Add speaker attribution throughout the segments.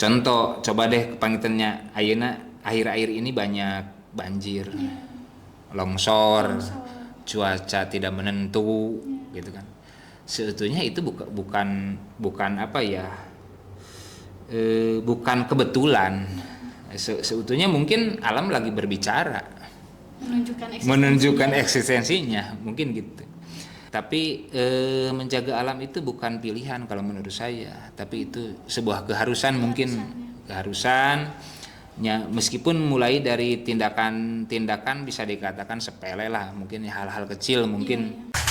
Speaker 1: Contoh, coba deh pangitannya ayeuna akhir-akhir ini banyak banjir, longsor,
Speaker 2: Longsor.
Speaker 1: cuaca tidak menentu,
Speaker 2: Ya.
Speaker 1: gitu kan. Sebetulnya itu bukan bukan apa ya, bukan kebetulan. Sebetulnya mungkin alam lagi berbicara, menunjukkan eksistensinya, mungkin gitu. Tapi menjaga alam itu bukan pilihan kalau menurut saya, tapi itu sebuah keharusan mungkin, keharusan. Ya, meskipun mulai dari tindakan-tindakan bisa dikatakan sepele lah, mungkin hal-hal kecil mungkin.
Speaker 2: Iya, iya.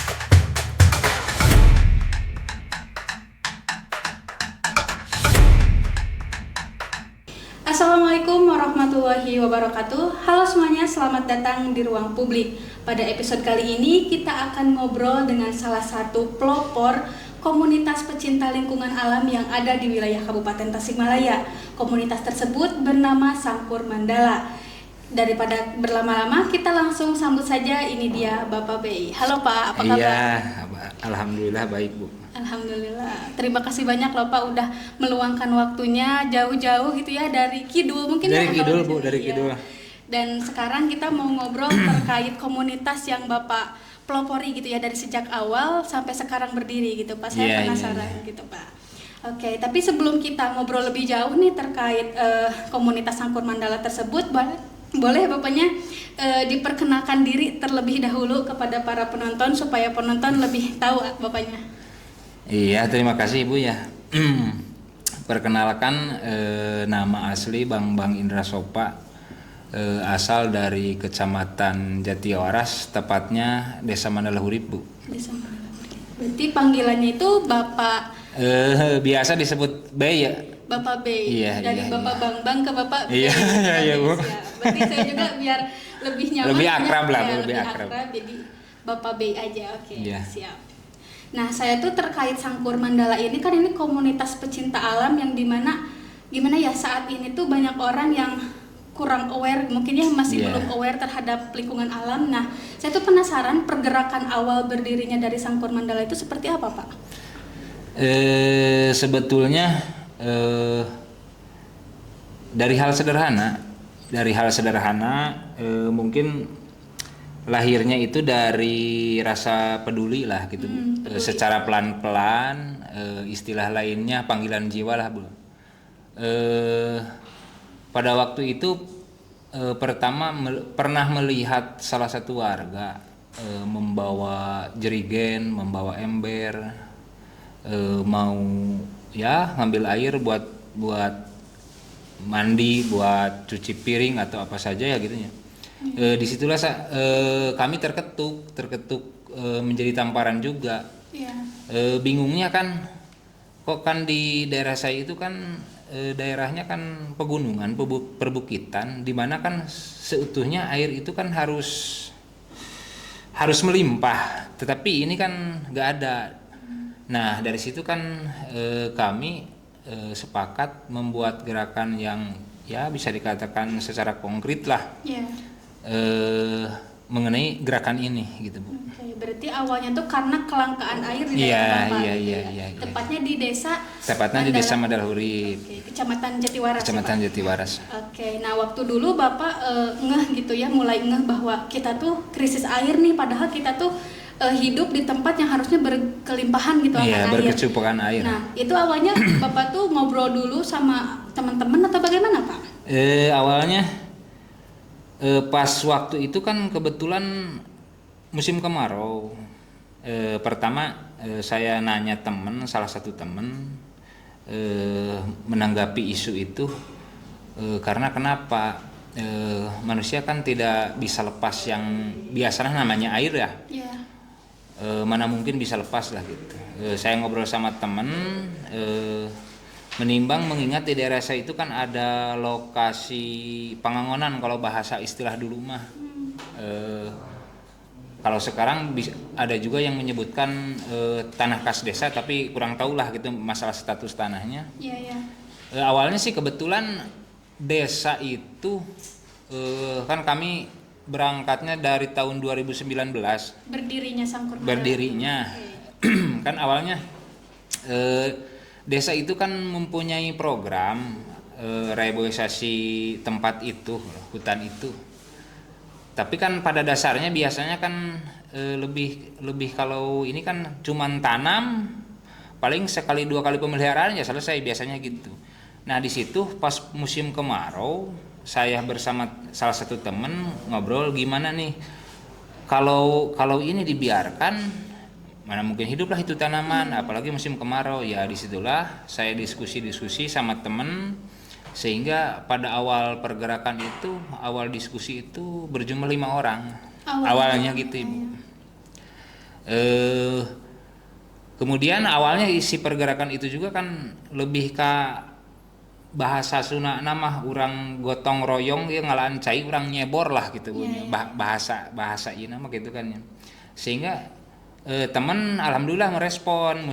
Speaker 2: Assalamualaikum warahmatullahi wabarakatuh. Halo semuanya, selamat datang di Ruang Publik. Pada episode kali ini kita akan ngobrol dengan salah satu pelopor komunitas pecinta lingkungan alam yang ada di wilayah Kabupaten Tasikmalaya. Komunitas tersebut bernama Sangkur Mandala. Daripada berlama-lama, kita langsung sambut saja, ini dia Bapak Bey. Halo Pak, apa kabar?
Speaker 1: Iya, alhamdulillah baik Bu.
Speaker 2: Alhamdulillah. Terima kasih banyak loh Pak udah meluangkan waktunya jauh-jauh gitu ya dari Kidul mungkin
Speaker 1: Dari
Speaker 2: ya.
Speaker 1: Kidul
Speaker 2: kalau
Speaker 1: Bu,
Speaker 2: di sini,
Speaker 1: dari
Speaker 2: ya.
Speaker 1: Kidul.
Speaker 2: Dan sekarang kita mau ngobrol terkait komunitas yang Bapak pelopori gitu ya dari sejak awal sampai sekarang berdiri gitu Pak. Saya
Speaker 1: Iya,
Speaker 2: penasaran
Speaker 1: iya.
Speaker 2: gitu Pak. Oke, tapi sebelum kita ngobrol lebih jauh nih terkait komunitas Sangkur Mandala tersebut, boleh Bapaknya diperkenalkan diri terlebih dahulu kepada para penonton supaya penonton lebih tahu Bapaknya.
Speaker 1: Iya, terima kasih Ibu ya. Perkenalkan, nama asli Bang Indra Sopa, asal dari Kecamatan Jatiwaras, tepatnya Desa Mandala Hurip Bu.
Speaker 2: Desa Mandala. Berarti panggilannya itu Bapak
Speaker 1: Biasa disebut Bey ya.
Speaker 2: Bapak Bey.
Speaker 1: Iya,
Speaker 2: Dari
Speaker 1: iya,
Speaker 2: Bapak
Speaker 1: iya.
Speaker 2: Bang ke Bapak Bey.
Speaker 1: Iya, iya, Bu.
Speaker 2: Ya. Berarti saya juga biar lebih nyaman.
Speaker 1: Lebih akrab lah,
Speaker 2: ya,
Speaker 1: lebih akrab.
Speaker 2: Jadi Bapak Bey aja. Oke,
Speaker 1: Iya.
Speaker 2: siap. Nah, saya tuh terkait Sangkur Mandala ini kan ini komunitas pecinta alam yang dimana gimana ya saat ini tuh banyak orang yang kurang aware, mungkin ya masih
Speaker 1: Iya.
Speaker 2: belum aware terhadap lingkungan alam. Nah, saya tuh penasaran pergerakan awal berdirinya dari Sangkur Mandala itu seperti apa, Pak?
Speaker 1: Sebetulnya dari hal sederhana, mungkin lahirnya itu dari rasa peduli lah gitu Bu.
Speaker 2: Peduli.
Speaker 1: Secara pelan-pelan, istilah lainnya panggilan jiwa lah Bu. Pada waktu itu pertama pernah melihat salah satu warga membawa jerigen, membawa ember, mau ya ngambil air buat mandi, buat cuci piring atau apa saja ya gitu ya. Disitulah kami terketuk menjadi tamparan juga.
Speaker 2: Iya.
Speaker 1: Bingungnya kan kok kan di daerah saya itu kan daerahnya kan pegunungan, perbukitan, di mana kan seutuhnya air itu kan harus melimpah, tetapi ini kan nggak ada. Nah dari situ kan kami sepakat membuat gerakan yang ya bisa dikatakan secara konkret lah.
Speaker 2: Iya.
Speaker 1: Mengenai gerakan ini gitu Bu.
Speaker 2: Oke, berarti awalnya tuh karena kelangkaan air di
Speaker 1: Iya,
Speaker 2: daerah Bapak.
Speaker 1: iya,
Speaker 2: gitu
Speaker 1: iya,
Speaker 2: ya.
Speaker 1: iya.
Speaker 2: Tepatnya di desa
Speaker 1: Tepatnya di Desa Mandala Hurip,
Speaker 2: Oke, Kecamatan Jatiwaras. ya,
Speaker 1: Kecamatan
Speaker 2: Pak?
Speaker 1: Jatiwaras.
Speaker 2: Oke, nah waktu dulu Bapak ngeh gitu ya, mulai ngeh bahwa kita tuh krisis air nih, padahal kita tuh hidup di tempat yang harusnya berkelimpahan gitu
Speaker 1: Iya,
Speaker 2: akan air.
Speaker 1: berkecukupan air.
Speaker 2: Nah, itu awalnya Bapak tuh ngobrol dulu sama teman-teman atau bagaimana, Pak?
Speaker 1: Awalnya pas waktu itu kan kebetulan musim kemarau. Pertama saya nanya salah satu teman menanggapi isu itu, karena kenapa manusia kan tidak bisa lepas yang biasanya namanya air ya.
Speaker 2: Iya.
Speaker 1: Mana mungkin bisa lepas lah gitu. Saya ngobrol sama teman, menimbang mengingat di daerah saya itu kan ada lokasi pangangonan kalau bahasa istilah dulu mah. Kalau sekarang ada juga yang menyebutkan tanah kas desa, tapi kurang tahu lah gitu masalah status tanahnya.
Speaker 2: Iya, iya.
Speaker 1: Awalnya sih kebetulan desa itu kan kami berangkatnya dari tahun 2019
Speaker 2: Berdirinya Sangkur Mandala.
Speaker 1: berdirinya.
Speaker 2: Oke.
Speaker 1: Kan awalnya desa itu kan mempunyai program reboisasi tempat itu, hutan itu. Tapi kan pada dasarnya biasanya kan lebih kalau ini kan cuman tanam paling sekali 2 kali pemeliharaan ya selesai biasanya gitu. Nah di situ pas musim kemarau saya bersama salah satu temen ngobrol gimana nih kalau ini dibiarkan mana mungkin hiduplah itu tanaman, apalagi musim kemarau. Ya disitulah saya diskusi sama temen, sehingga pada awal pergerakan itu, awal diskusi itu berjumlah 5 orang awalnya gitu Ibu. Kemudian awalnya isi pergerakan itu juga kan lebih ke bahasa Sunda nama orang gotong royong ya ngalaan cai orang nyebor lah gitu bahasa ini nama gitu kan ya. Sehingga teman alhamdulillah merespon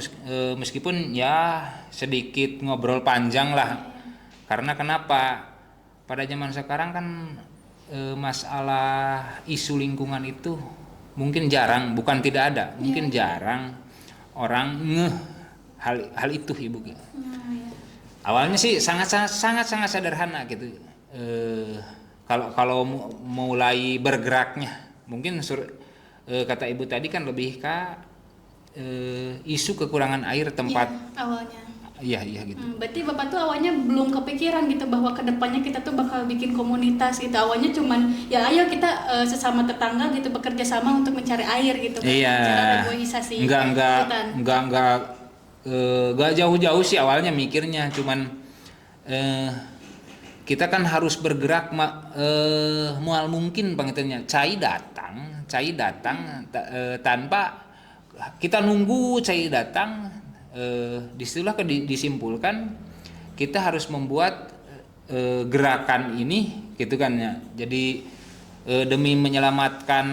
Speaker 1: meskipun ya sedikit ngobrol panjang lah. Karena kenapa? Pada zaman sekarang kan masalah isu lingkungan itu mungkin jarang, bukan tidak ada, mungkin jarang orang ngeh hal itu Ibu. Awalnya sih sangat sederhana gitu. Kalau mulai bergeraknya, mungkin kata Ibu tadi kan lebih ke isu kekurangan air tempat.
Speaker 2: Ya, awalnya.
Speaker 1: Iya gitu.
Speaker 2: Berarti Bapak tuh awalnya belum kepikiran gitu bahwa kedepannya kita tuh bakal bikin komunitas gitu. Awalnya cuman ya ayo kita sesama tetangga gitu bekerja sama untuk mencari air gitu.
Speaker 1: Iya.
Speaker 2: Reboisasi.
Speaker 1: Enggak jauh-jauh sih awalnya mikirnya, cuman kita kan harus bergerak mual mungkin pengertiannya. Cai datang tanpa kita nunggu cai datang. Disitulah disimpulkan kita harus membuat gerakan ini gitu kan ya. Jadi demi menyelamatkan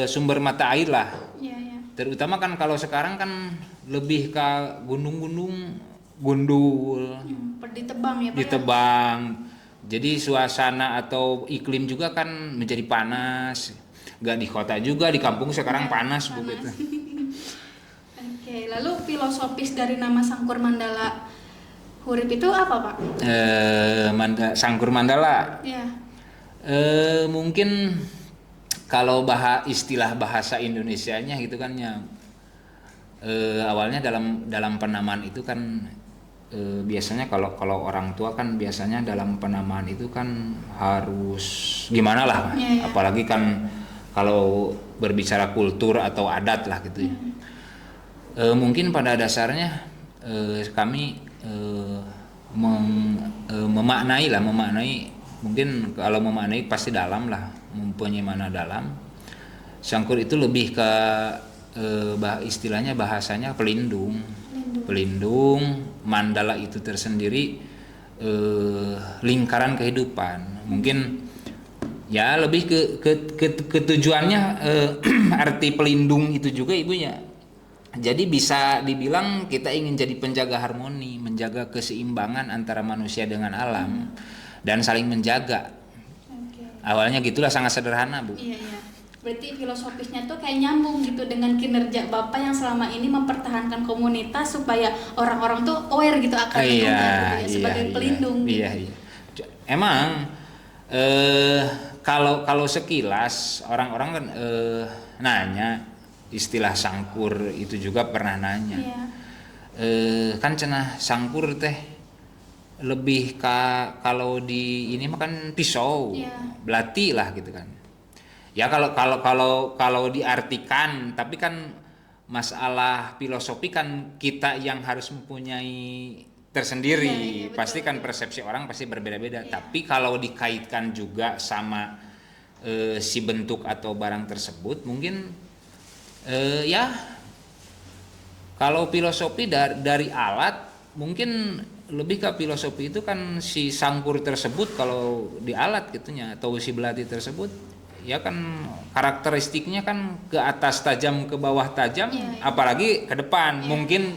Speaker 1: sumber mata air lah.
Speaker 2: Ya.
Speaker 1: Terutama kan kalau sekarang kan lebih ke gunung-gunung gundul,
Speaker 2: ditebang ya Pak.
Speaker 1: Ditebang. Jadi suasana atau iklim juga kan menjadi panas. Gak di kota juga, di kampung sekarang panas begitu.
Speaker 2: Oke, lalu filosofis dari nama Sangkur Mandala Hurip itu apa Pak?
Speaker 1: Sangkur Mandala.
Speaker 2: Ya.
Speaker 1: Mungkin kalau istilah bahasa Indonesianya gitu kan ya. Awalnya dalam penamaan itu kan biasanya kalau orang tua kan biasanya dalam penamaan itu kan harus gimana lah. Ya. Apalagi kan kalau berbicara kultur atau adat lah gitu ya. Mungkin pada dasarnya kami memaknai mungkin kalau memaknai pasti dalam lah, mempunyai makna dalam. Sangkur itu lebih ke istilahnya bahasanya pelindung. Mandala itu tersendiri lingkaran kehidupan. Mungkin ya lebih ke tujuannya arti pelindung itu juga Ibunya. Jadi bisa dibilang kita ingin jadi penjaga harmoni, menjaga keseimbangan antara manusia dengan alam dan saling menjaga. Awalnya gitulah, sangat sederhana Bu.
Speaker 2: Iya. Berarti filosofisnya tuh kayak nyambung gitu dengan kinerja Bapak yang selama ini mempertahankan komunitas supaya orang-orang tuh aware gitu akan lingkungan gitu ya, sebagai pelindung.
Speaker 1: Iya. Emang kalau sekilas orang-orang kan nanya istilah sangkur itu juga pernah nanya.
Speaker 2: Iya.
Speaker 1: Kan cenah sangkur teh lebih kalau di ini mah kan pisau, belati lah gitu kan. Ya kalau diartikan, tapi kan masalah filosofi kan kita yang harus mempunyai tersendiri.
Speaker 2: Betul.
Speaker 1: Pasti kan persepsi orang pasti berbeda-beda. Tapi kalau dikaitkan juga sama si bentuk atau barang tersebut mungkin ya kalau filosofi dari alat mungkin lebih ke filosofi itu kan si sangkur tersebut kalau di alat gitunya atau si belati tersebut ya kan karakteristiknya kan ke atas tajam ke bawah tajam apalagi ke depan mungkin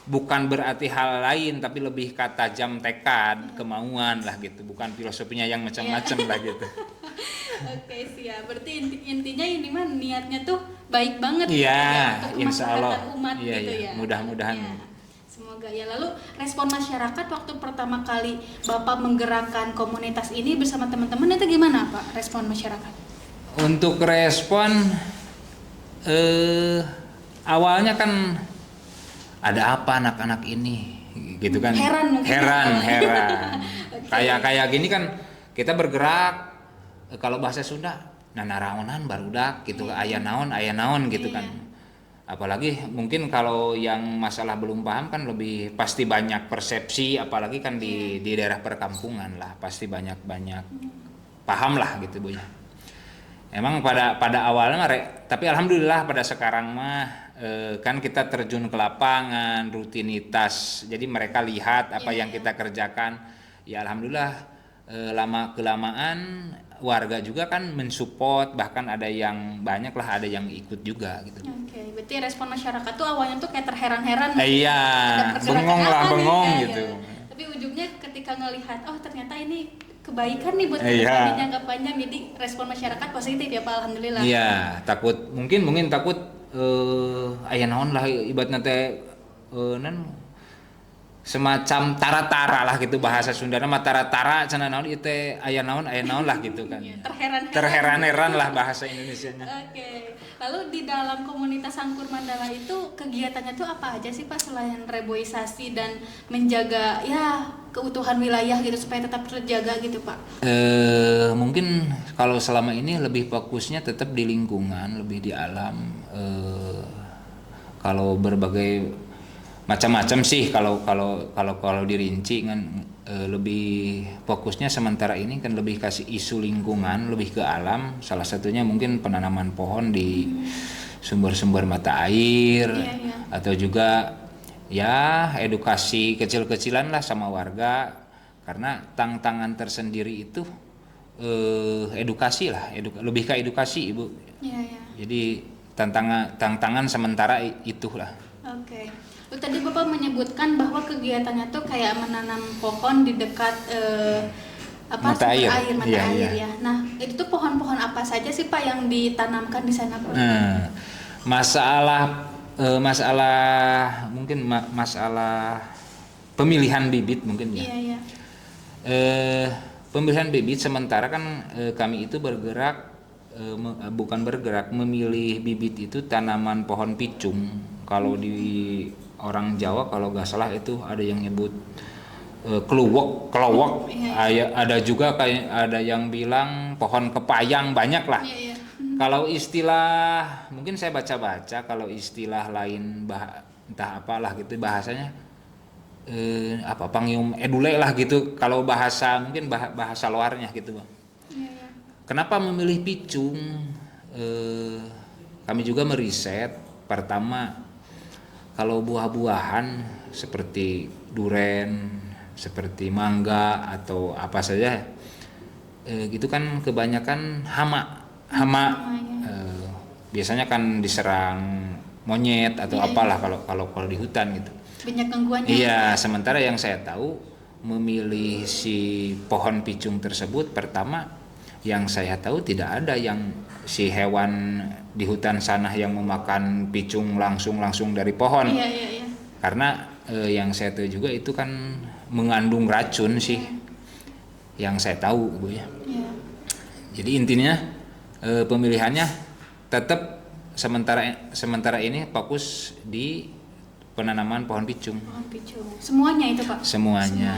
Speaker 1: bukan berarti hal lain tapi lebih ke tajam tekad kemauan lah gitu, bukan filosofinya yang macam-macam lah gitu.
Speaker 2: Oke siap, berarti intinya ini mah niatnya tuh baik banget
Speaker 1: ya,
Speaker 2: untuk
Speaker 1: insya Allah
Speaker 2: umat gitu ya.
Speaker 1: Mudah-mudahan
Speaker 2: Semoga ya. Lalu respon masyarakat waktu pertama kali Bapak menggerakkan komunitas ini bersama teman-teman itu gimana Pak respon masyarakat?
Speaker 1: Untuk respon awalnya kan ada apa anak-anak ini gitu kan,
Speaker 2: Heran mungkin.
Speaker 1: heran
Speaker 2: Okay.
Speaker 1: kayak gini kan kita bergerak kalau bahasa Sunda nanaraonan barudak gitu, aya naon gitu kan. Apalagi mungkin kalau yang masalah belum paham kan lebih pasti banyak persepsi, apalagi kan di daerah perkampungan lah pasti banyak paham lah gitu Bu ya. Emang pada awalnya tapi alhamdulillah pada sekarang mah kan kita terjun ke lapangan, rutinitas. Jadi mereka lihat apa yang kita kerjakan. Ya alhamdulillah lama kelamaan warga juga kan mensupport, bahkan ada yang banyak lah, ada yang ikut juga gitu.
Speaker 2: Oke, berarti respon masyarakat tuh awalnya tuh kayak terheran-heran.
Speaker 1: Iya,
Speaker 2: ada pergerakan
Speaker 1: bengong lah,
Speaker 2: apa nih?
Speaker 1: bengong
Speaker 2: Iya,
Speaker 1: gitu.
Speaker 2: iya. Tapi ujungnya ketika ngelihat, oh ternyata ini kebaikan nih buat
Speaker 1: Iya.
Speaker 2: kedepannya jangka panjang, jadi respon masyarakat positif ya Pak, alhamdulillah.
Speaker 1: Iya, takut mungkin takut aya naon lah ibaratna teh nan semacam tara-tara lah gitu, bahasa Sundana mah tara-tara cenah naon ieu teh aya naon lah gitu kan.
Speaker 2: Iya,
Speaker 1: Terheran-heran lah bahasa Indonesianya.
Speaker 2: Oke, lalu di dalam komunitas Sangkur Mandala itu kegiatannya tuh apa aja sih Pak selain reboisasi dan menjaga ya keutuhan wilayah gitu supaya tetap terjaga gitu Pak?
Speaker 1: Mungkin kalau selama ini lebih fokusnya tetap di lingkungan, lebih di alam. Kalau berbagai macam-macam sih kalau dirinci kan lebih fokusnya sementara ini kan lebih kasih isu lingkungan, lebih ke alam. Salah satunya mungkin penanaman pohon di sumber-sumber mata air, atau juga ya edukasi kecil-kecilan lah sama warga, karena tantangan tersendiri itu edukasi lah, lebih ke edukasi Ibu. Jadi tantangan sementara itulah.
Speaker 2: Oke. Tadi Bapak menyebutkan bahwa kegiatannya tuh kayak menanam pohon di dekat
Speaker 1: mata air
Speaker 2: ya. Nah, itu tuh pohon-pohon apa saja sih Pak yang ditanamkan di sana Pak?
Speaker 1: Masalah mungkin masalah pemilihan bibit mungkin ya.
Speaker 2: Iya.
Speaker 1: Pemilihan bibit sementara kan kami itu memilih bibit itu tanaman pohon picung. Kalau di orang Jawa kalau nggak salah itu ada yang nyebut keluwok, ada juga kayak ada yang bilang pohon kepayang, banyak lah. Kalau istilah mungkin saya baca kalau istilah lain entah apalah gitu bahasanya pangium edule lah gitu kalau bahasa mungkin bahasa luarnya gitu Bang. Kenapa memilih picung? Kami juga meriset pertama, kalau buah-buahan seperti duren, seperti mangga atau apa saja, gitu kan kebanyakan hama. Biasanya kan diserang monyet atau apalah kalau di hutan gitu.
Speaker 2: Banyak gangguannya.
Speaker 1: Iya, sementara yang saya tahu memilih si pohon picung tersebut, pertama yang saya tahu tidak ada yang si hewan di hutan sana yang memakan picung langsung dari pohon.
Speaker 2: Iya.
Speaker 1: Karena yang saya tahu juga itu kan mengandung racun sih. Yang saya tahu Bu ya. Jadi intinya pemilihannya tetap sementara ini fokus di penanaman pohon picung.
Speaker 2: Semuanya itu Pak?
Speaker 1: Semuanya.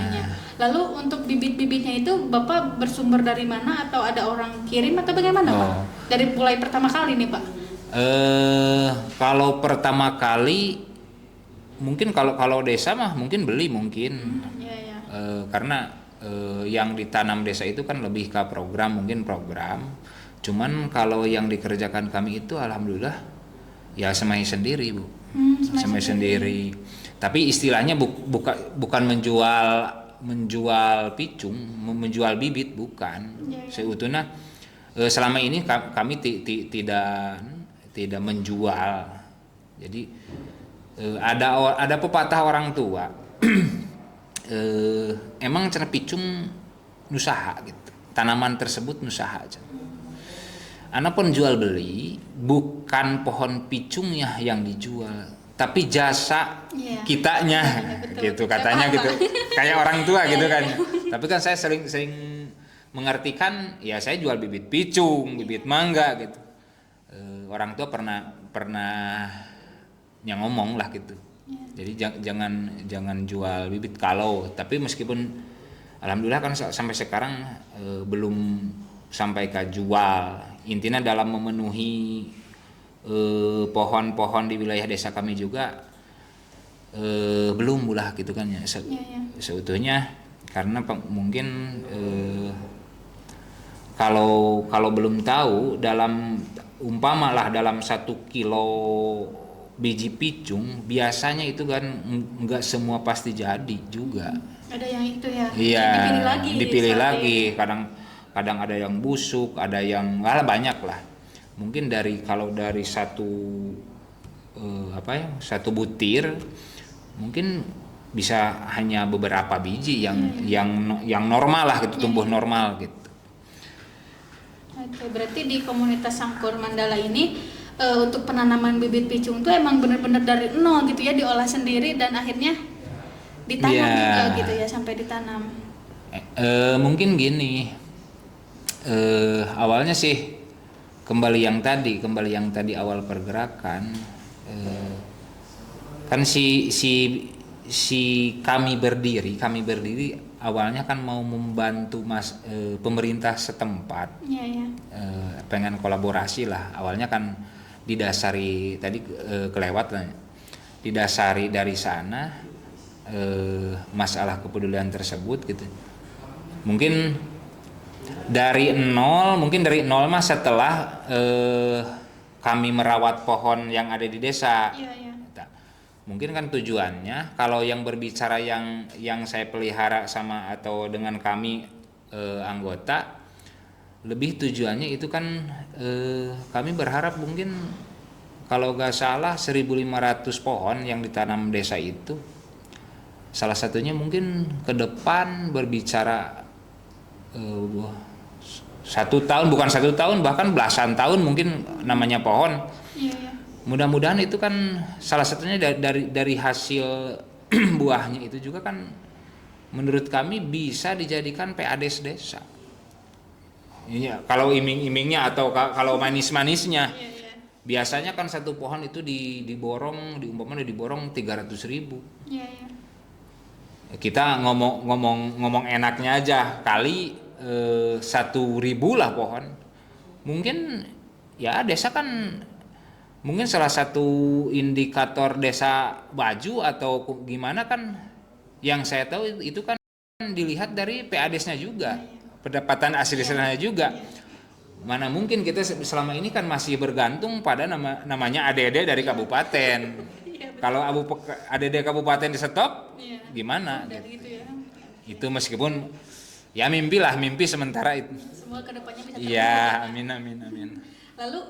Speaker 2: Lalu untuk bibit-bibitnya itu Bapak bersumber dari mana atau ada orang kirim atau bagaimana Pak? Dari mulai pertama kali nih Pak?
Speaker 1: Kalau pertama kali mungkin kalau desa mah mungkin beli mungkin. Karena yang ditanam desa itu kan lebih ke program. Cuman kalau yang dikerjakan kami itu alhamdulillah ya semai sendiri Bu. Semai sendiri. Tapi istilahnya bukan menjual picung, menjual bibit bukan. Seutuhnya selama ini kami tidak menjual. Jadi ada pepatah orang tua. Emang cenah picung nusaha gitu. Tanaman tersebut nusaha aja. Ana pun jual beli bukan pohon picungnya yang dijual, tapi jasa
Speaker 2: Iya.
Speaker 1: kitanya
Speaker 2: Iya, betul.
Speaker 1: gitu
Speaker 2: Saya
Speaker 1: katanya
Speaker 2: paham,
Speaker 1: gitu.
Speaker 2: Pak.
Speaker 1: Kayak orang tua
Speaker 2: Iya,
Speaker 1: gitu
Speaker 2: iya.
Speaker 1: kan. Tapi kan saya sering mengartikan ya saya jual bibit picung, bibit mangga gitu. Orang tua pernah yang ngomong lah gitu. Jadi jangan jual bibit kalau, tapi meskipun alhamdulillah kan sampai sekarang belum sampai ke jual. Intinya dalam memenuhi pohon-pohon di wilayah desa kami juga belum lah gitu kan ya. Seutuhnya karena mungkin kalau belum tahu dalam umpama lah dalam 1 kilo biji picung biasanya itu kan nggak semua pasti jadi juga.
Speaker 2: Ada yang itu ya.
Speaker 1: Iya, dipilih
Speaker 2: saat
Speaker 1: lagi. Kadang ada yang busuk, ada yang banyak lah. Mungkin kalau dari satu butir mungkin bisa hanya beberapa biji yang normal lah gitu, tumbuh normal gitu.
Speaker 2: Oke, berarti di komunitas Sangkur Mandala ini untuk penanaman bibit picung itu emang benar-benar dari nol gitu ya, diolah sendiri dan akhirnya ditanam juga gitu ya, sampai ditanam.
Speaker 1: Mungkin gini, awalnya sih kembali yang tadi awal pergerakan, kan si kami berdiri awalnya kan mau membantu pemerintah setempat.
Speaker 2: Iya.
Speaker 1: Pengen kolaborasi lah, awalnya kan didasari tadi kelewat lah, didasari dari sana masalah kepedulian tersebut gitu. Mungkin dari nol mah setelah kami merawat pohon yang ada di desa.
Speaker 2: Iya.
Speaker 1: Mungkin kan tujuannya kalau yang berbicara yang saya pelihara sama atau dengan kami anggota, lebih tujuannya itu kan kami berharap mungkin kalau gak salah 1.500 pohon yang ditanam desa itu, salah satunya mungkin ke depan berbicara 1 tahun, bukan 1 tahun, bahkan belasan tahun mungkin namanya pohon.
Speaker 2: Iya.
Speaker 1: Mudah-mudahan itu kan salah satunya dari hasil buahnya itu juga kan menurut kami bisa dijadikan PADS desa. Iya, kalau iming-imingnya atau kalau manis-manisnya.
Speaker 2: Iya.
Speaker 1: Biasanya kan satu pohon itu diborong 300.000.
Speaker 2: Iya.
Speaker 1: Kita ngomong enaknya aja kali 1.000 lah pohon. Mungkin ya desa kan mungkin salah satu indikator desa baju atau gimana kan, yang saya tahu itu kan dilihat dari PADS-nya juga, pendapatan asli desanya juga. Mana mungkin kita selama ini kan masih bergantung pada namanya ADD dari kabupaten. Kalau ADD kabupaten di stop, gimana?
Speaker 2: Gitu ya.
Speaker 1: Itu meskipun ya mimpi sementara itu.
Speaker 2: Semua kedepannya bisa tercapai.
Speaker 1: Iya, amin.
Speaker 2: Lalu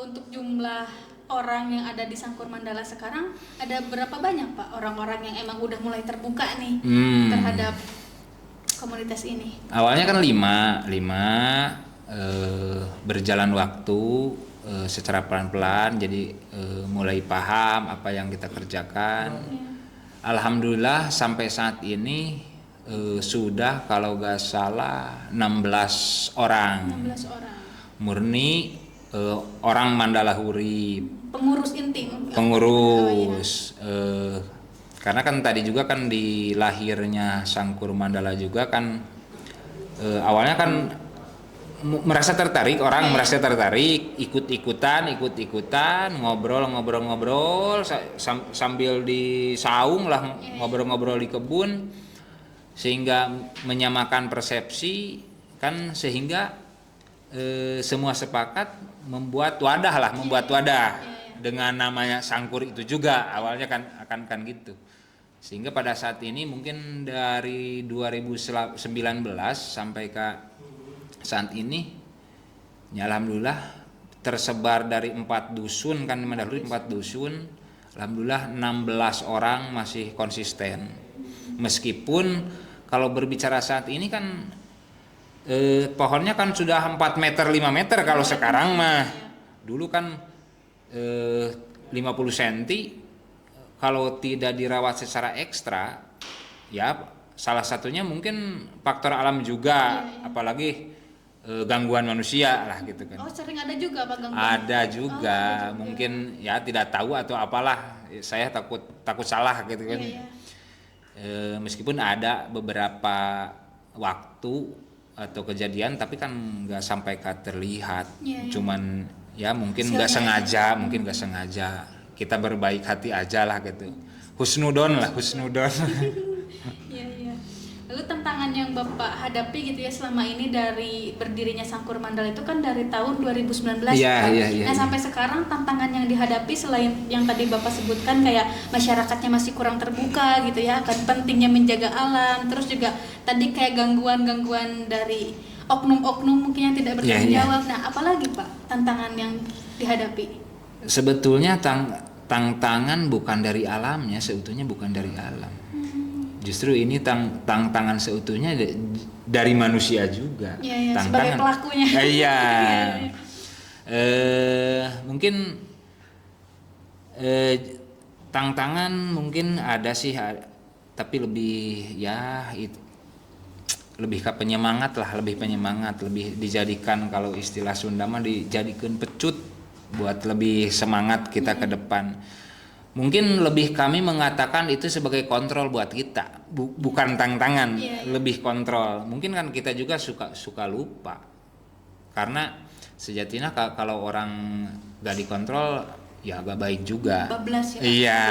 Speaker 2: untuk jumlah orang yang ada di Sangkur Mandala sekarang ada berapa banyak Pak orang-orang yang emang udah mulai terbuka nih terhadap komunitas ini?
Speaker 1: Awalnya kan 5 berjalan waktu secara pelan-pelan, jadi mulai paham apa yang kita kerjakan. Alhamdulillah sampai saat ini sudah kalau gak salah 16 orang. Murni orang Mandala Hurib.
Speaker 2: Pengurus inti.
Speaker 1: Karena kan tadi juga kan di lahirnya Sangkur Mandala juga kan awalnya kan merasa tertarik, ikut-ikutan, ngobrol sambil di saung lah, ngobrol di kebun, sehingga menyamakan persepsi kan, sehingga semua sepakat membuat wadah dengan namanya Sangkur itu juga awalnya kan gitu. Sehingga pada saat ini mungkin dari 2019 sampai ke saat ini ya alhamdulillah tersebar dari 4 dusun kan, Mandala 4 dusun, alhamdulillah 16 orang masih konsisten. Meskipun kalau berbicara saat ini kan pohonnya kan sudah 4 meter 5 meter kalau sekarang mah. Dulu kan 50 cm kalau tidak dirawat secara ekstra, ya salah satunya mungkin faktor alam juga, apalagi gangguan manusia lah gitu kan.
Speaker 2: Oh, sering ada juga Pak gangguan?
Speaker 1: Ada juga, mungkin ya tidak tahu atau apalah, saya takut salah gitu kan.
Speaker 2: Iya.
Speaker 1: Meskipun ada beberapa waktu atau kejadian, tapi kan nggak sampai terlihat.
Speaker 2: Iya.
Speaker 1: Cuman ya mungkin nggak sengaja, mungkin nggak sengaja. Kita berbaik hati aja lah gitu. Husnudon.
Speaker 2: Iya. Lalu tantangan yang Bapak hadapi gitu ya selama ini dari berdirinya Sangkur Mandala itu kan dari tahun 2019
Speaker 1: Iya,
Speaker 2: kan?
Speaker 1: iya.
Speaker 2: Nah sampai sekarang tantangan yang dihadapi selain yang tadi Bapak sebutkan kayak masyarakatnya masih kurang terbuka gitu ya, akan pentingnya menjaga alam, terus juga tadi kayak gangguan-gangguan dari oknum-oknum mungkin yang tidak bertanggung jawab. Nah apalagi Pak tantangan yang dihadapi?
Speaker 1: Sebetulnya tantangan bukan dari alamnya, seutuhnya bukan dari alam. Justru ini tantangan seutuhnya dari manusia juga.
Speaker 2: Iya, sebagai pelakunya.
Speaker 1: Iya. Mungkin tantangan mungkin ada sih, tapi lebih ya lebih ke penyemangat, lebih dijadikan, kalau istilah Sunda mah dijadikan pecut buat lebih semangat kita ke depan. Mungkin lebih kami mengatakan itu sebagai kontrol buat kita, bukan tantangan, lebih kontrol. Mungkin kan kita juga suka lupa, karena sejatinya kalau orang gak dikontrol ya gak baik juga.
Speaker 2: Bablas ya.
Speaker 1: Iya,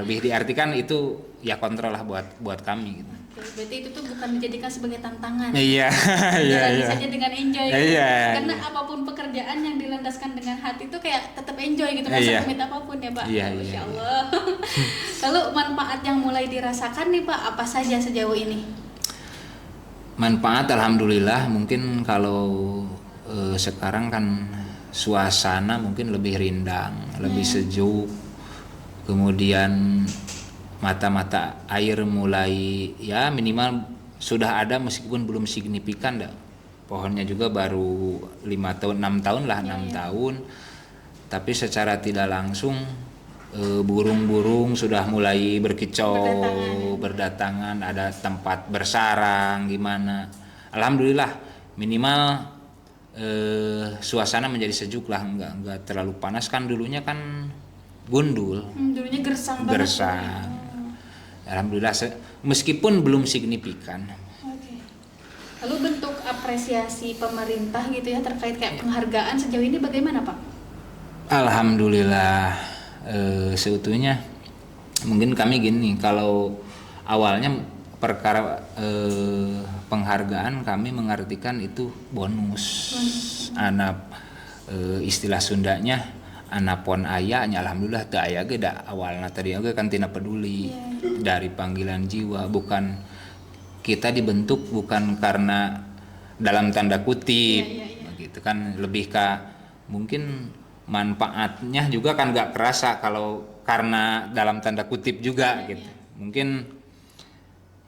Speaker 1: lebih diartikan itu ya kontrol lah buat kami gitu.
Speaker 2: Berarti itu tuh bukan dijadikan sebagai tantangan.
Speaker 1: Iya.
Speaker 2: Jalani saja dengan enjoy.
Speaker 1: Iya.
Speaker 2: Karena apapun pekerjaan yang dilandaskan dengan hati itu kayak tetap enjoy gitu, masa rumit apapun ya Pak. Masya Allah. Lalu manfaat yang mulai dirasakan nih Pak apa saja sejauh ini?
Speaker 1: Manfaat alhamdulillah, mungkin kalau sekarang kan suasana mungkin lebih rindang, lebih sejuk. Kemudian mata-mata air mulai ya minimal sudah ada, meskipun belum signifikan dah. Pohonnya juga baru 6 tahun lah, 6 tahun. Tapi secara tidak langsung burung-burung sudah mulai berkicau, berdatangan, ada tempat bersarang gimana. Alhamdulillah minimal suasana menjadi sejuk lah, enggak terlalu panas. Kan dulunya kan gundul.
Speaker 2: Dulunya gersang banget.
Speaker 1: Alhamdulillah meskipun belum signifikan.
Speaker 2: Oke. Lalu bentuk apresiasi pemerintah gitu ya terkait kayak penghargaan sejauh ini bagaimana Pak?
Speaker 1: Alhamdulillah seutuhnya mungkin kami gini, kalau awalnya perkara penghargaan kami mengartikan itu bonus. Anak istilah Sundanya anapon ayahnya, alhamdulillah teu aya ge da awalna tadi oge kan tina peduli. Dari panggilan jiwa, bukan kita dibentuk bukan karena dalam tanda kutip begitu kan, lebih ke mungkin manfaatnya juga kan gak kerasa kalau karena dalam tanda kutip juga gitu. Mungkin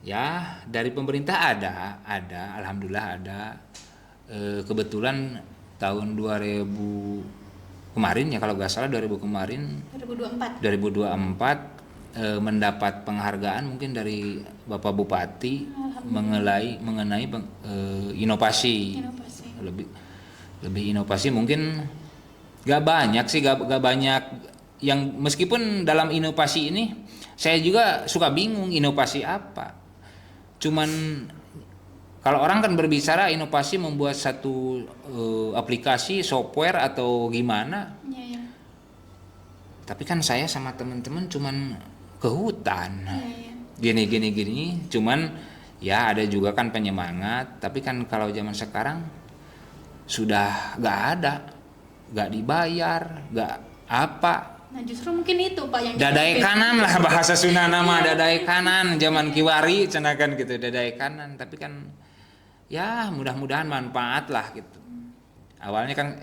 Speaker 1: ya dari pemerintah ada alhamdulillah ada. Kebetulan tahun 2000 kemarin ya kalau nggak salah 2024 mendapat penghargaan mungkin dari Bapak Bupati mengenai inovasi. Lebih inovasi, mungkin nggak banyak sih, nggak banyak yang, meskipun dalam inovasi ini saya juga suka bingung inovasi apa. Cuman kalau orang kan berbicara inovasi membuat satu aplikasi, software atau gimana. Tapi kan saya sama teman-teman cuman ke hutan. Gini. Cuman ya ada juga kan penyemangat. Tapi kan kalau zaman sekarang sudah gak ada, gak dibayar, gak apa.
Speaker 2: Nah justru mungkin itu Pak yang
Speaker 1: dadai kanan lah bahasa Sunda nama dadai kanan zaman kiwari cenakan gitu, dadai kanan. Tapi kan ya mudah-mudahan manfaat lah gitu. Awalnya kan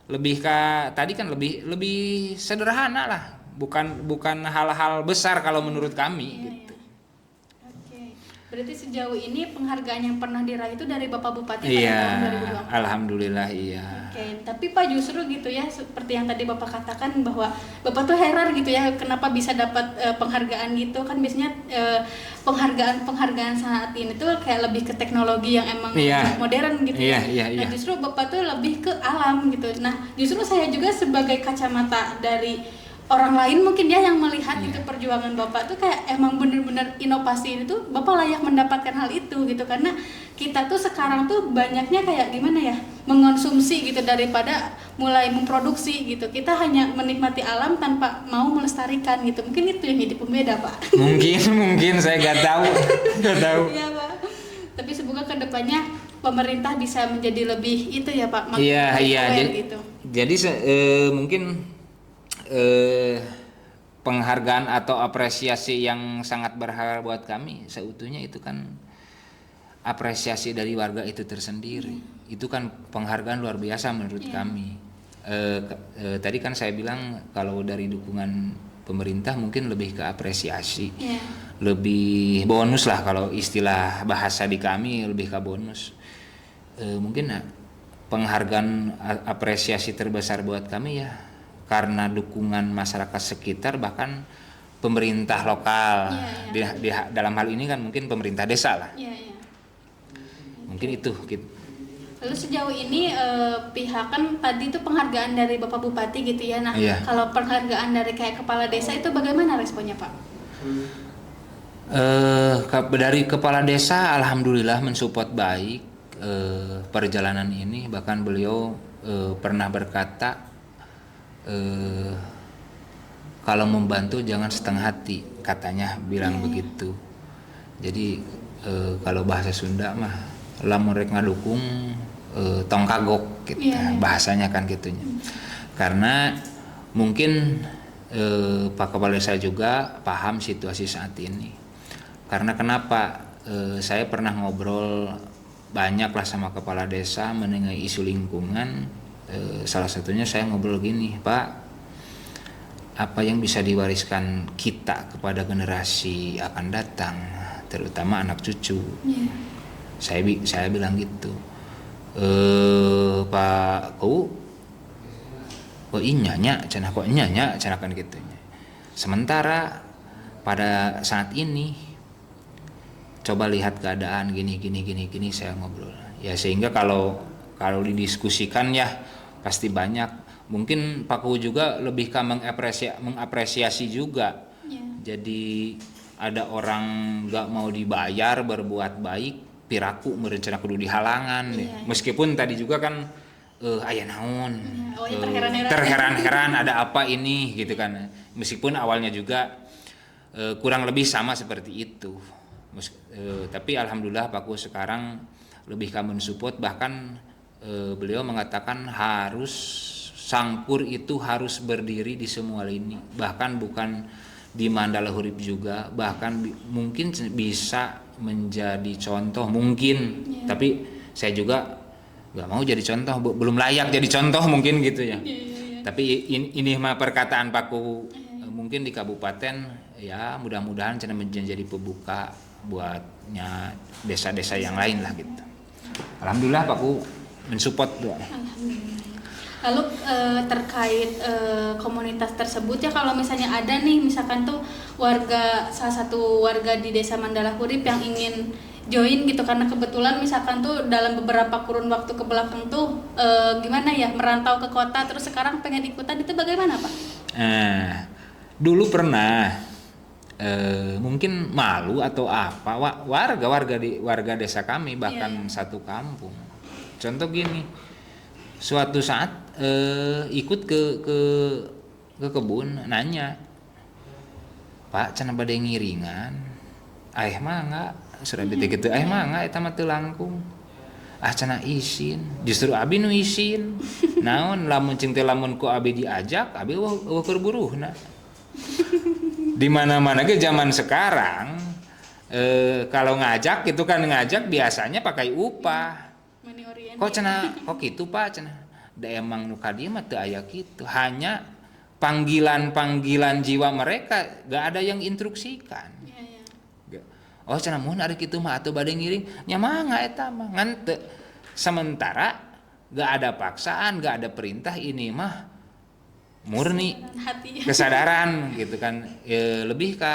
Speaker 1: lebih ke tadi kan lebih sederhana lah, bukan hal-hal besar kalau menurut kami gitu.
Speaker 2: Oke. Berarti sejauh ini penghargaan yang pernah diraih itu dari Bapak Bupati pada
Speaker 1: Iya,
Speaker 2: tahun 2020.
Speaker 1: alhamdulillah iya.
Speaker 2: Oke, tapi Pak justru gitu ya, seperti yang tadi Bapak katakan bahwa Bapak tuh heran gitu ya, kenapa bisa dapat penghargaan gitu kan biasanya penghargaan saat ini tuh kayak lebih ke teknologi yang emang modern gitu ya. Nah justru Bapak tuh lebih ke alam gitu. Nah justru saya juga sebagai kacamata dari orang lain mungkin ya yang melihat itu perjuangan Bapak tuh kayak emang bener-bener inovasi ini tuh Bapak layak mendapatkan hal itu gitu, karena kita tuh sekarang tuh banyaknya kayak gimana ya, mengonsumsi gitu daripada mulai memproduksi gitu. Kita hanya menikmati alam tanpa mau melestarikan gitu. Mungkin itu yang jadi pembeda Pak.
Speaker 1: Mungkin saya nggak tahu.
Speaker 2: Iya Pak. Tapi semoga kedepannya pemerintah bisa menjadi lebih itu ya Pak.
Speaker 1: Iya.
Speaker 2: Gitu.
Speaker 1: Jadi mungkin penghargaan atau apresiasi yang sangat berharga buat kami seutuhnya itu kan apresiasi dari warga itu tersendiri. Itu kan penghargaan luar biasa menurut kami. Tadi kan saya bilang kalau dari dukungan pemerintah mungkin lebih ke apresiasi, lebih bonus lah kalau istilah bahasa di kami, lebih ke bonus. Mungkin penghargaan apresiasi terbesar buat kami ya karena dukungan masyarakat sekitar, bahkan pemerintah lokal. Dalam hal ini kan mungkin pemerintah desa lah. Mungkin itu gitu.
Speaker 2: Lalu sejauh ini pihak kan tadi itu penghargaan dari Bapak Bupati gitu ya. Nah kalau penghargaan dari kayak kepala desa itu bagaimana responnya Pak?
Speaker 1: Dari kepala desa alhamdulillah mensupport baik perjalanan ini. Bahkan beliau pernah berkata kalau membantu jangan setengah hati, katanya bilang begitu. Jadi kalau bahasa Sunda mah lamun rek ngadukung tong kagok gitu, bahasanya kan gitunya. Karena mungkin Pak Kepala Desa juga paham situasi saat ini. Karena kenapa? Saya pernah ngobrol banyak lah sama kepala desa mengenai isu lingkungan. Salah satunya saya ngobrol gini, Pak, apa yang bisa diwariskan kita kepada generasi akan datang, terutama anak cucu. Saya bilang gitu, Pak kau inyanya cenah kok inyanya cenah kan gitu. Sementara pada saat ini coba lihat keadaan gini saya ngobrol ya, sehingga kalau didiskusikan ya pasti banyak. Mungkin Pak Ku juga lebih ke mengapresiasi juga. Jadi ada orang nggak mau dibayar berbuat baik, piraku merencana kudu dihalangan. Meskipun tadi juga kan aya naon, terheran-heran ada apa ini gitu kan. Meskipun awalnya juga kurang lebih sama seperti itu. Tapi alhamdulillah Pak Ku sekarang lebih ke mensupport, bahkan beliau mengatakan harus Sangkur itu harus berdiri di semua lini, bahkan bukan di Mandala Hurip juga, bahkan mungkin bisa menjadi contoh mungkin, tapi saya juga nggak mau jadi contoh, belum layak jadi contoh mungkin gitu ya. Tapi ini mah perkataan Paku, mungkin di kabupaten ya mudah-mudahan cenah menjadi pembuka buatnya desa-desa yang lain lah gitu. Alhamdulillah Paku mensupport doa.
Speaker 2: Lalu terkait komunitas tersebut ya, kalau misalnya ada nih misalkan tuh salah satu warga di desa Mandala Hurip yang ingin join gitu, karena kebetulan misalkan tuh dalam beberapa kurun waktu ke belakang tuh gimana ya, merantau ke kota terus sekarang pengen ikutan, itu bagaimana Pak?
Speaker 1: Dulu pernah mungkin malu atau apa warga desa kami bahkan satu kampung. Contoh gini, suatu saat ikut ke kebun, nanya, Pak cenah bade ngiringan, mah enggak sudah gitu, mah enggak eta mah teu langkung, cenah isin, justru abi nu isin, naon lamun cing teh lamun ku abi diajak, abi eueuh keur buruhna. Di mana-mana ge zaman sekarang kalau ngajak itu kan ngajak biasanya pakai upah. Kok cenah kok gitu Pak cenah. Da emang nu ka dieu mah teu aya kitu, hanya panggilan jiwa mereka, gak ada yang instruksikan. oh cenah mun ari kitu mah atuh bade ngiring nya mangga eta mah ngan teu. Sementara gak ada paksaan, gak ada perintah, ini mah murni
Speaker 2: hati
Speaker 1: kesadaran gitu kan. Lebih ke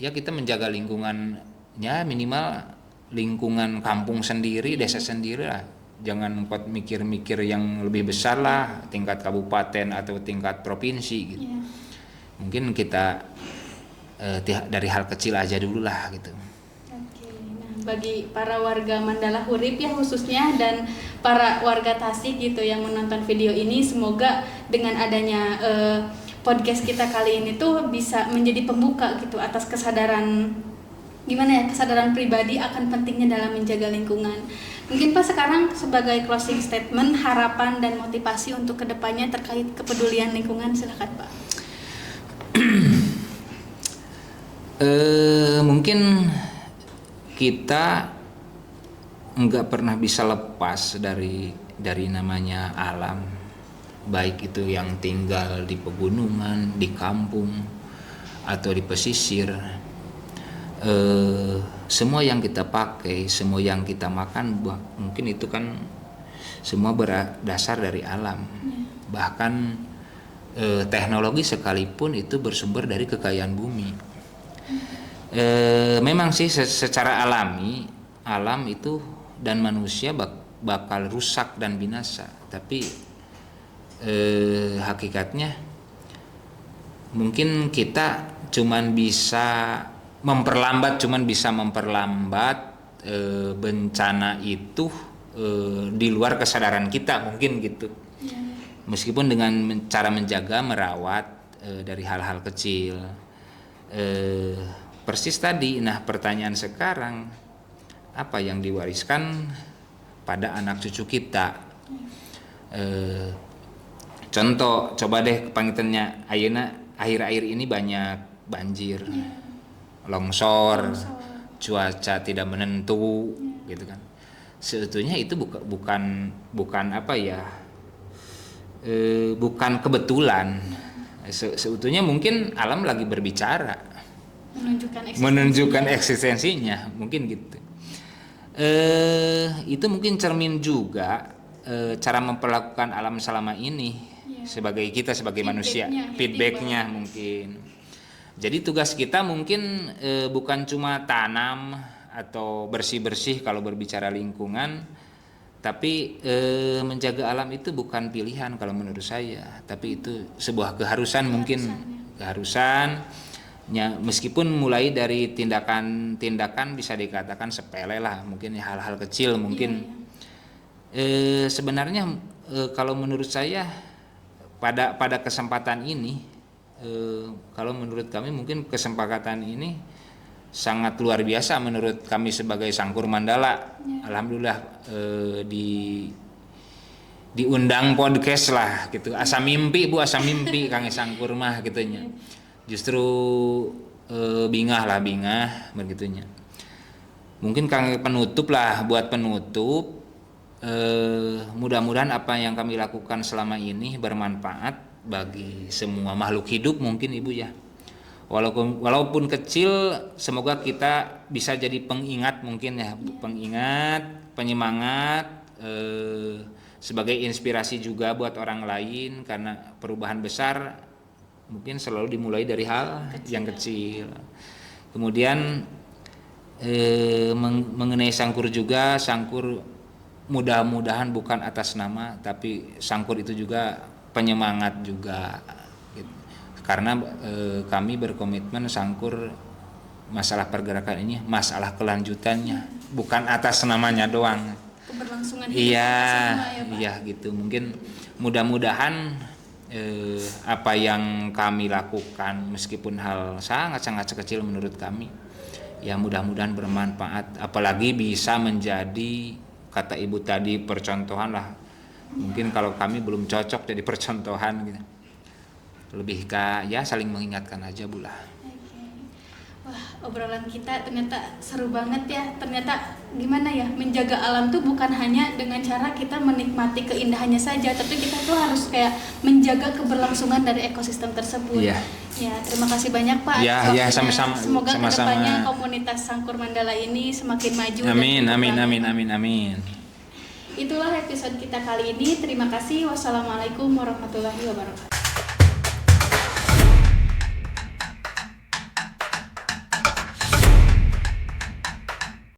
Speaker 1: ya kita menjaga lingkungannya, minimal lingkungan kampung sendiri, desa sendiri lah. Jangan empat mikir-mikir yang lebih besar lah, tingkat kabupaten atau tingkat provinsi gitu.
Speaker 2: Iya.
Speaker 1: Mungkin kita dari hal kecil aja dulu lah gitu.
Speaker 2: Oke, nah bagi para warga Mandala Hurib ya khususnya dan para warga Tasik gitu yang menonton video ini, semoga dengan adanya podcast kita kali ini tuh bisa menjadi pembuka gitu atas kesadaran kesadaran pribadi akan pentingnya dalam menjaga lingkungan. Mungkin Pak sekarang sebagai closing statement, harapan dan motivasi untuk kedepannya terkait kepedulian lingkungan, silakan Pak.
Speaker 1: Mungkin kita nggak pernah bisa lepas dari namanya alam, baik itu yang tinggal di pegunungan, di kampung, atau di pesisir. Semua yang kita pakai, semua yang kita makan, mungkin itu kan semua berdasar dari alam. Bahkan teknologi sekalipun itu bersumber dari kekayaan bumi. Memang sih secara alami alam itu dan manusia bakal rusak dan binasa, tapi hakikatnya mungkin kita cuman bisa memperlambat bencana itu di luar kesadaran kita mungkin gitu. Meskipun dengan cara menjaga, merawat dari hal-hal kecil. Persis tadi, nah pertanyaan sekarang, apa yang diwariskan pada anak cucu kita? Contoh, coba deh pangitannya, ayeuna akhir-akhir ini banyak banjir, longsor, cuaca tidak menentu, gitu kan. Sebetulnya itu bukan apa ya, bukan kebetulan. Sebetulnya mungkin alam lagi berbicara, menunjukkan eksistensinya, mungkin gitu. Itu mungkin cermin juga cara memperlakukan alam selama ini sebagai manusia, feedbacknya mungkin. Jadi tugas kita mungkin bukan cuma tanam atau bersih-bersih kalau berbicara lingkungan, tapi menjaga alam itu bukan pilihan kalau menurut saya, tapi itu sebuah keharusan mungkin. Keharusannya, meskipun mulai dari tindakan bisa dikatakan sepele lah, mungkin hal-hal kecil mungkin. Sebenarnya kalau menurut saya pada kesempatan ini, kalau menurut kami mungkin kesempatan ini sangat luar biasa menurut kami sebagai Sangkur Mandala. Alhamdulillah diundang podcast lah gitu. Asa mimpi Kang Sangkur mah gitunya. Justru bingah begitunya. Mungkin Kang penutup, mudah-mudahan apa yang kami lakukan selama ini bermanfaat bagi semua makhluk hidup mungkin Ibu ya. Walaupun kecil, semoga kita bisa jadi pengingat mungkin ya, pengingat, penyemangat, sebagai inspirasi juga buat orang lain, karena perubahan besar mungkin selalu dimulai dari hal yang kecil. Kemudian mengenai Sangkur juga, Sangkur mudah-mudahan bukan atas nama, tapi Sangkur itu juga penyemangat juga gitu. Karena kami berkomitmen Sangkur masalah pergerakan ini masalah kelanjutannya, bukan atas namanya doang.
Speaker 2: Keberlangsungan hidup.
Speaker 1: Iya gitu. Mungkin mudah-mudahan apa yang kami lakukan, meskipun hal sangat-sangat kecil menurut kami, ya mudah-mudahan bermanfaat, apalagi bisa menjadi, kata Ibu tadi, percontohan lah. Mungkin kalau kami belum cocok jadi percontohan gitu. Lebih ke ya saling mengingatkan aja Bu lah.
Speaker 2: Wah, obrolan kita ternyata seru banget ya. Ternyata gimana ya, menjaga alam tuh bukan hanya dengan cara kita menikmati keindahannya saja, tapi kita tuh harus kayak menjaga keberlangsungan dari ekosistem tersebut.
Speaker 1: Iya.
Speaker 2: Ya, terima kasih banyak Pak.
Speaker 1: Ya,
Speaker 2: waktunya.
Speaker 1: sama-sama.
Speaker 2: Semoga
Speaker 1: Sama-sama.
Speaker 2: kedepannya komunitas Sangkur Mandala ini semakin maju.
Speaker 1: Amin,
Speaker 2: dan
Speaker 1: amin,
Speaker 2: berkembang.
Speaker 1: amin, amin, amin.
Speaker 2: Itulah episode kita kali ini. Terima kasih. Wassalamualaikum warahmatullahi wabarakatuh.